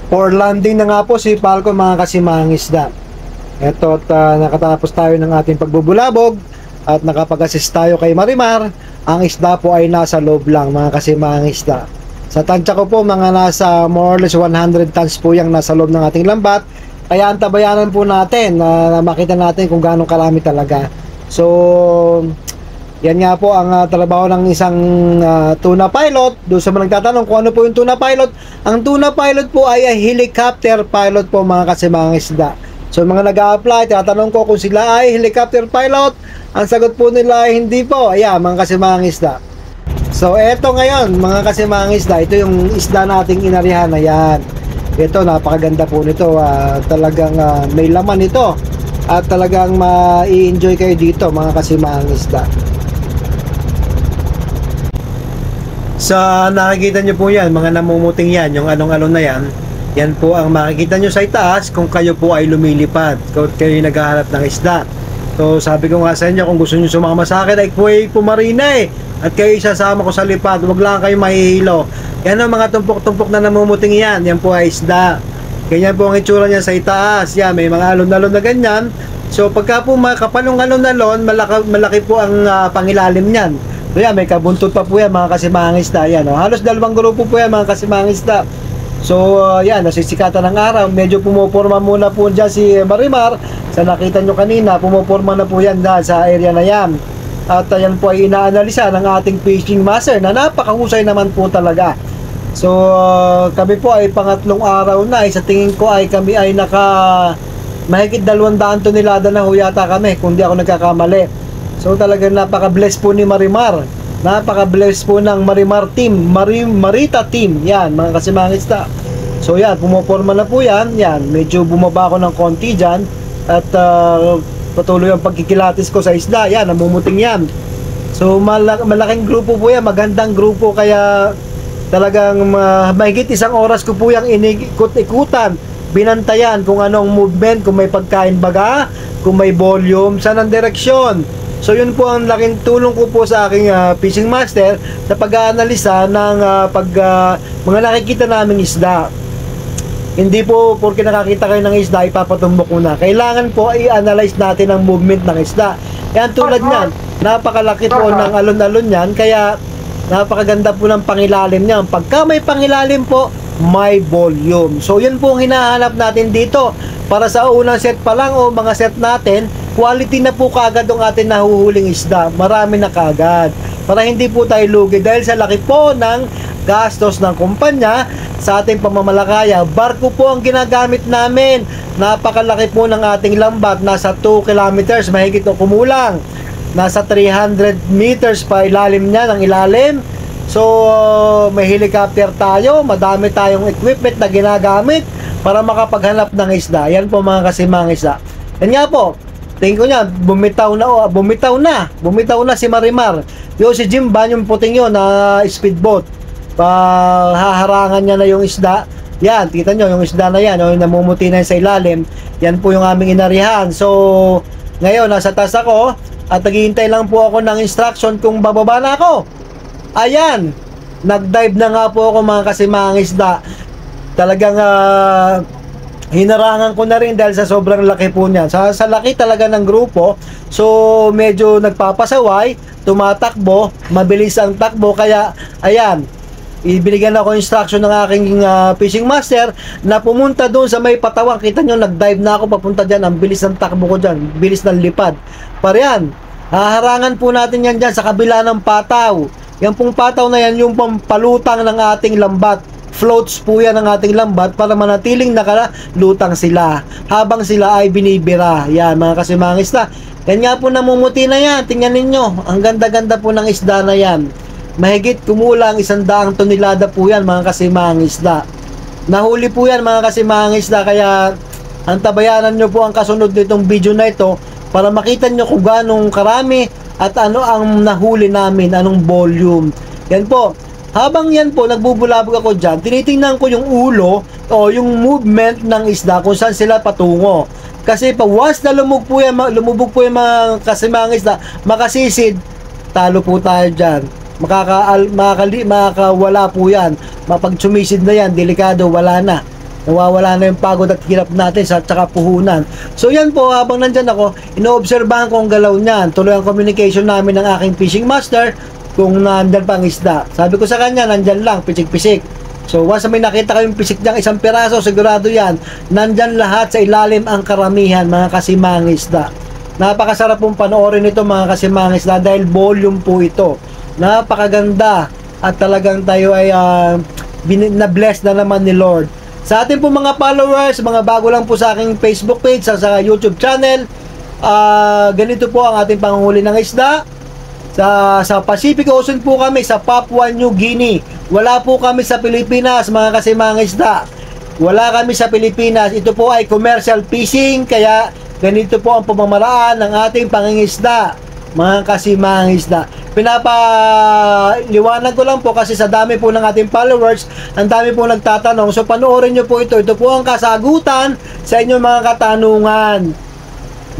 For landing na nga po si Falcon mga kasimahang isda. Ito at nakatapos tayo ng ating pagbubulabog at nakapag-assist tayo kay Marimar. Ang isda po ay nasa loob lang mga kasimahang isda. Sa tansya ko po mga nasa more or less 100 tons po yung nasa loob ng ating lambat. Kaya antabayanan po natin na makita natin kung gaano karami talaga. So yan nga po ang trabaho ng isang tuna pilot. Doon sa mga nagtatanong kung ano po yung tuna pilot. Ang tuna pilot po ay helicopter pilot po mga kasimahang isda. So mga nag-a-apply, tinatanong ko kung sila ay helicopter pilot. Ang sagot po nila ay hindi po. Ayan mga kasimahang isda. So eto ngayon mga kasimahang isda. Ito yung isda nating inarihan. Ayan. Ito napakaganda po nito. Talagang may laman ito. At talagang ma-i-enjoy kayo dito mga kasimahang isda. Sa nakikita nyo po yan, mga namumuting yan, yung anong-ano na yan, yan po ang makikita nyo sa itaas kung kayo po ay lumilipad, kung kayo naghahanap ng isda. So sabi ko nga sa inyo, kung gusto nyo sumama sa akin, ay pumarina at kayo isasama ko sa lipad, wag lang kayo mahihilo. Yan ang mga tumpok-tumpok na namumuting yan, yan po ay isda. Ganyan po ang itsura niya sa itaas, yan, may mga alon-alon na ganyan. So pagka po makapal yung alon-alon, malaki po ang pangilalim niyan. So yan, may kabuntot pa po yan mga kasimahang isda. Yan, halos dalawang grupo po yan mga kasimahang isda. So yan, nasisikatan ng araw. Medyo pumuporma muna po dyan si Marimar. Sa nakita nyo kanina, pumuporma na po yan sa area na yan. At yan po ay inaanalisa ng ating fishing master na napakahusay naman po talaga. So kami po ay pangatlong araw na. Sa tingin ko ay kami ay mahigit 200 tonelada na ho yata kami kung di ako nagkakamali. So talagang napaka-bless po ni Marimar. Napaka-bless po ng Marimar team, Marita team. Yan, mga kasimahang isda. So yan, pumoporma na po yan. Yan, medyo bumaba ako ng konti dyan. At patuloy ang pagkikilatis ko sa isda. Yan, namumuting yan. So malaking grupo po yan, magandang grupo. Kaya talagang mahigit isang oras ko po yung inikot-ikutan. Binantayan kung anong movement, kung may pagkain baga, kung may volume, saan ang direksyon. So yun po ang laking tulong ko po sa aking fishing master sa pag-aanalisa ng mga nakikita naming isda. Hindi po porque nakakita kayo ng isda ipapatumbok ko na. Kailangan po i-analyze natin ang movement ng isda. Yan tulad niyan, napakalaki po ng alon-alon niyan, kaya napakaganda po ng pangilalim niyan. Pagka may pangilalim po, may volume. So yun po ang hinahanap natin dito. Para sa unang set pa lang o mga set natin, quality na po kagad ang ating nahuhuling isda. Marami na kagad. Para hindi po tayo lugi dahil sa laki po ng gastos ng kumpanya sa ating pamamalakaya. Barko po ang ginagamit namin. Napakalaki po ng ating lambat. Nasa 2 kilometers, mahigit o kumulang. Nasa 300 meters pa ilalim niya ng ilalim. So, may helicopter tayo. Madami tayong equipment na ginagamit para makapaghanap ng isda. Yan po mga kasimahang isda. Yan nga po. Tingin ko niya, bumitaw na si Marimar. Yung si Jimban, yung puting yun na speedboat. Haharangan niya na yung isda. Yan, kita nyo, yung isda na yan, yung namumuti na sa ilalim. Yan po yung aming inarihan. So, ngayon, nasa taas ako at naghihintay lang po ako ng instruction kung bababa na ako. Ayan, nag-dive na nga po ako mga kasimahang isda. Talagang hinarangan ko na rin dahil sa sobrang laki po niyan. Sa laki talaga ng grupo, so medyo nagpapasaway, tumatakbo, mabilis ang takbo. Kaya ayan, ibinigyan ako instruction ng aking fishing master na pumunta doon sa may patawang. Kita nyo, nag-dive na ako papunta dyan. Ang bilis ng takbo ko dyan, bilis ng lipad. Para yan, haharangan po natin yan dyan sa kabila ng pataw. Yan pong pataw na yan, yung pampalutang ng ating lambat. Floats po yan ng ating lambat para manatiling nakalutang sila habang sila ay binibira. Yan mga kasimahang isda. Yan nga po namumuti na yan. Tingnan ninyo, ang ganda-ganda po ng isda na yan. Mahigit kumulang 100 tonelada po yan mga kasimahang isda. Nahuli po yan mga kasimahang isda. Kaya antabayanan nyo po ang kasunod nitong video na ito para makita nyo kung ganong karami at ano ang nahuli namin, anong volume. Yan po. Habang yan po, nagbubulabog ako dyan, tinitingnan ko yung ulo o yung movement ng isda kung saan sila patungo. Kasi pag once na lumubog po yung mga kasimahang isda, makasisid, talo po tayo dyan. Makakawala po yan. Mapag sumisid na yan, delikado, wala na. Nawawala na yung pagod at hirap natin sa tsaka puhunan. So yan po, habang nandyan ako, inoobserbahan ko ang galaw niyan. Tuloy ang communication namin ng aking fishing master kung nandyan pa ang isda. Sabi ko sa kanya, nandyan lang, pisik-pisik. So once may nakita ko yung pisik niyang isang piraso, sigurado yan, nandyan lahat sa ilalim ang karamihan, mga kasimang isda. Napakasarap pong panoorin ito, mga kasimang isda, dahil volume po ito. Napakaganda at talagang tayo ay na-bless na naman ni Lord. Sa ating po mga followers, mga bago lang po sa aking Facebook page, sa YouTube channel, ganito po ang ating panghuli ng isda. Sa Pacific Ocean po kami, sa Papua New Guinea. Wala po kami sa Pilipinas, mga kasimang isda. Wala kami sa Pilipinas. Ito po ay commercial fishing, kaya ganito po ang pamamaraan ng ating pangingisda, mga kasimang isda. Pinapaliwanag ko lang po kasi sa dami po ng ating followers, ang dami po nagtatanong. So panoorin nyo po ito. Ito po ang kasagutan sa inyong mga katanungan,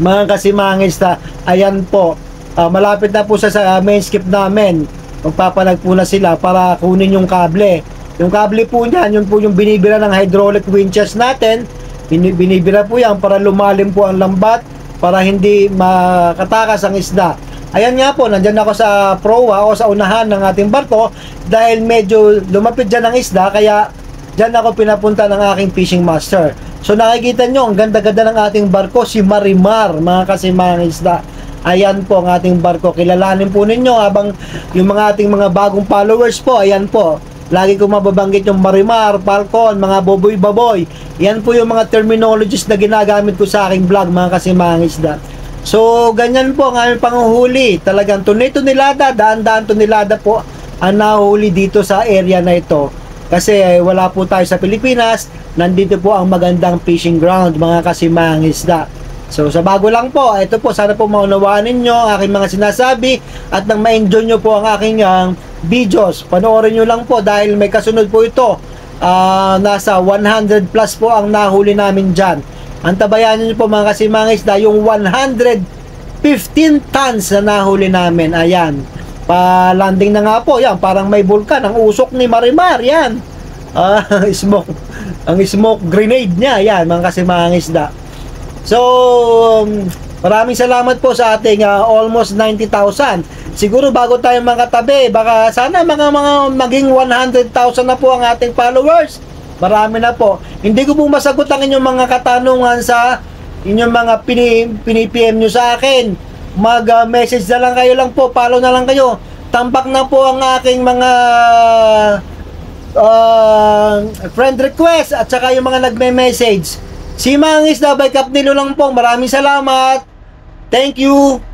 mga kasimang isda. Ayan po. Malapit na po sa main skip namin. Magpapalag po na sila para kunin yung kable. Yung kable po niyan, yun po yung binibira ng hydraulic winches natin. Binibira po yan para lumalim po ang lambat, para hindi makatakas ang isda. Ayan nga po, nandyan ako sa proa o sa unahan ng ating barko dahil medyo lumapit dyan ang isda, kaya dyan ako pinapunta ng aking fishing master. So nakikita nyo, ang ganda-ganda ng ating barko, si Marimar, mga kasimang isda. Ayan po ang ating barko. Kilalanin po ninyo habang yung mga ating mga bagong followers po, ayan po. Lagi ko mababanggit yung Marimar, Falcon, mga boboy-baboy. Yan po yung mga terminologies na ginagamit ko sa aking vlog, mga kasimang isda. So, ganyan po ang aming panguhuli. Talagang tunay-tunilada, daan-daan tunilada po ang nahuli dito sa area na ito. Kasi wala po tayo sa Pilipinas, nandito po ang magandang fishing ground, mga kasimang isda. So, sa bago lang po, ito po, sana po maunawaan ninyo ang aking mga sinasabi at nang ma-enjoy nyo po ang aking videos. Panoorin nyo lang po dahil may kasunod po ito. Nasa 100 plus po ang nahuli namin dyan. Antabayan nyo po, mga kasimang isda, yung 115 tons na nahuli namin. Ayan. Pa-landing na nga po. Yan, parang may vulkan. Ang usok ni Marimar. Yan. Smoke. Ang smoke grenade niya. Yan, mga kasimang isda. So, maraming salamat po sa ating almost 90,000. Siguro bago tayo makatabi, baka sana maging 100,000 na po ang ating followers. Marami na po. Hindi ko po masagot ang inyong mga katanungan sa inyong mga pini-PM nyo sa akin. Mag-message na lang kayo lang po. Follow na lang kayo. Tampak na po ang aking mga friend request at saka yung mga nagme-message. Si Mang Isda by Kap Nilo lang po. Maraming salamat. Thank you.